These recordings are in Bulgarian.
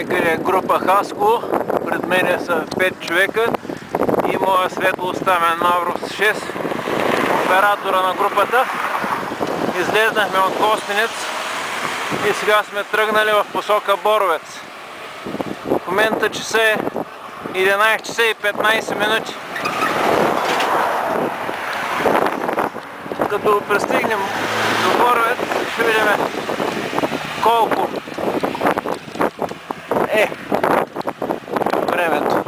Някъде група Хасково, пред мене са 5 човека и моя светлоставен Мавров 6, оператора на групата. Излезнахме от Костенец и сега сме тръгнали в посока Боровец. В момента часа е 11 часа и 15 минути. Като пристигнем до Боровец, ще видим колко е времето.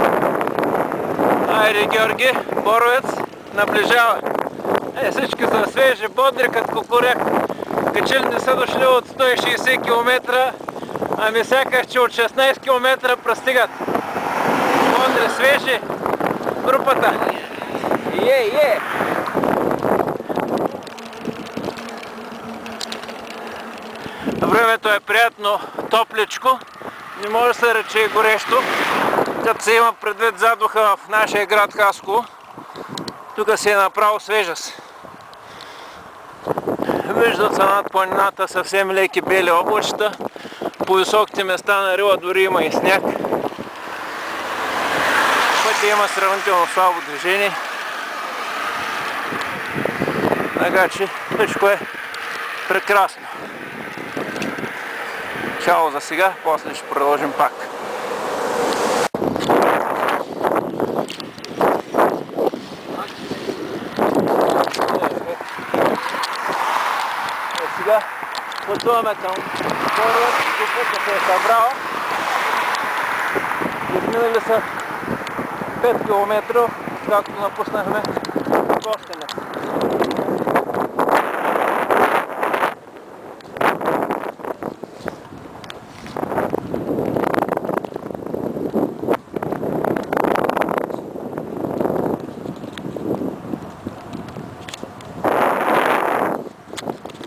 Айде, Георги, Боровец наближава. Всички са свежи, бодри като кукуряк. Качели не са дошли от 160 км, ами сякаш, че от 16 км пристигат. Бодри, свежи, групата. Е! Времето е приятно, топличко, не може да се рече горещо, като се има предвид задуха в нашия град Хасково. Тук си е направо свежест. Виждат се над планината съвсем леки бели облачета, по високите места на рила дори има и сняг. Пътя има сравнително слабо движение, така че всичко е прекрасно. Чао за сега, после ще продължим пак. Сега пътуваме към Боровец, групата се е събрала. Изминали са 5 км, както напуснахме Костенец.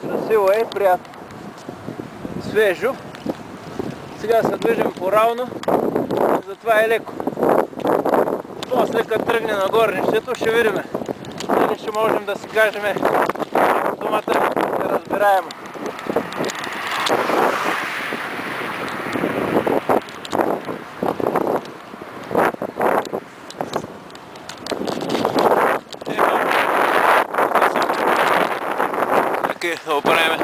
Красиво е, приятно, свежо. Сега се движим по-равно, затова е леко. После като тръгне на горнището ще видим дали ще можем да си кажем думата разбираемо. Да оправим.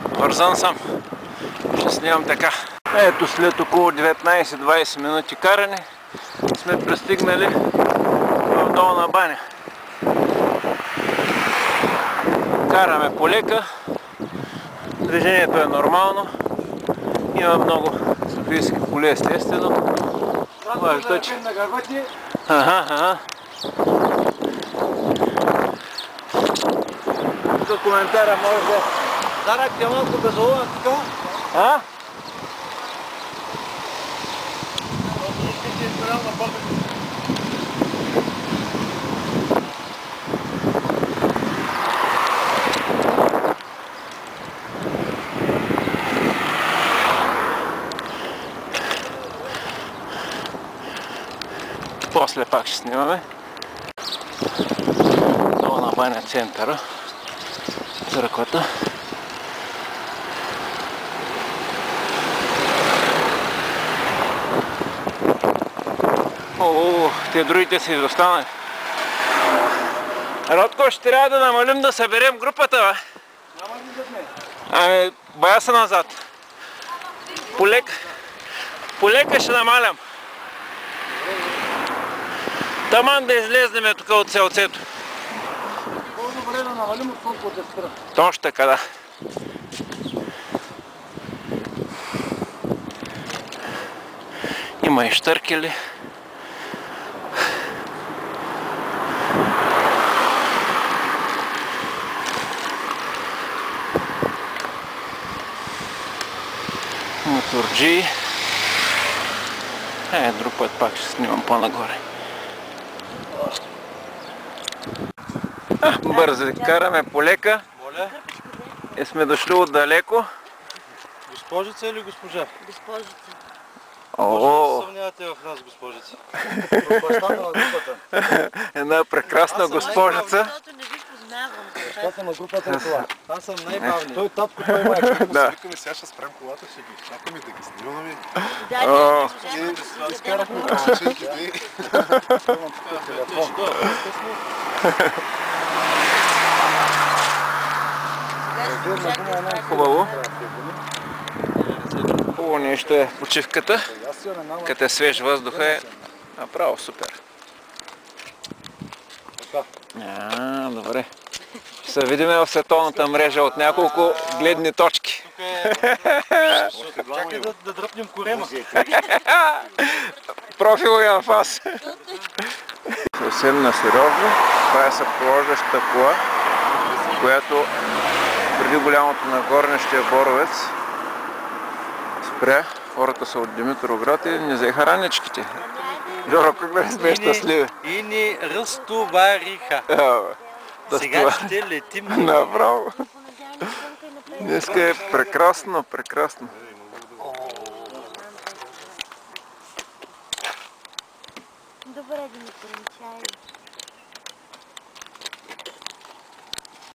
Вързан съм. Ще снимам така. Ето след около 19-20 минути каране сме пристигнали в Долна баня. Караме полека. Движението е нормално. Има много софийски коли, естествено. Важно, че... Ага. Тук коментара може да... Заракте малко безоловен така. А? После пак ще снимаме. Долна баня центъра. Църквата. Те другите си изостанали. Ротко, ще трябва да намалим да съберем групата, бе. Няма ли зад мен? Ами, бая са назад. Полека ще намалям. Таман да излезнем тук от селцето. По-добре да намалим от колко да спра. Точно така, да. Има и щъркели. Моторджи. Друг път пак ще снимам по-нагоре. Бързо караме полека. И сме дошли отдалеко. Госпожица или госпожа? Госпожица. Може да се съмнявате в нас, госпожица. Една прекрасна госпожица. Защото не ви познавам. Бащата на групата е това. Аз съм най-бавният. Той татко, той Да. майка. Викаме, сега ще спрем колата, ще ги чакаме да ги снимаме. И изкарахме колаченките. Хубаво. Хубаво нещо е почивката. Като е свеж въздуха е направо супер. Добре. Ще се видим в световната мрежа от няколко гледни точки. Чакай да дръпнем корема. Профил и анфас. Съвсем насериозно. Това е съпровождащата кола, която преди голямото нагорнище Боровец спря. Хората са от Димитровград и не взеха раничките. Жоро, как да сме щастливи? И ни разтовариха. Сега ще летим. Направо. Днеска е прекрасно, прекрасно. Добре, Димитър, чай.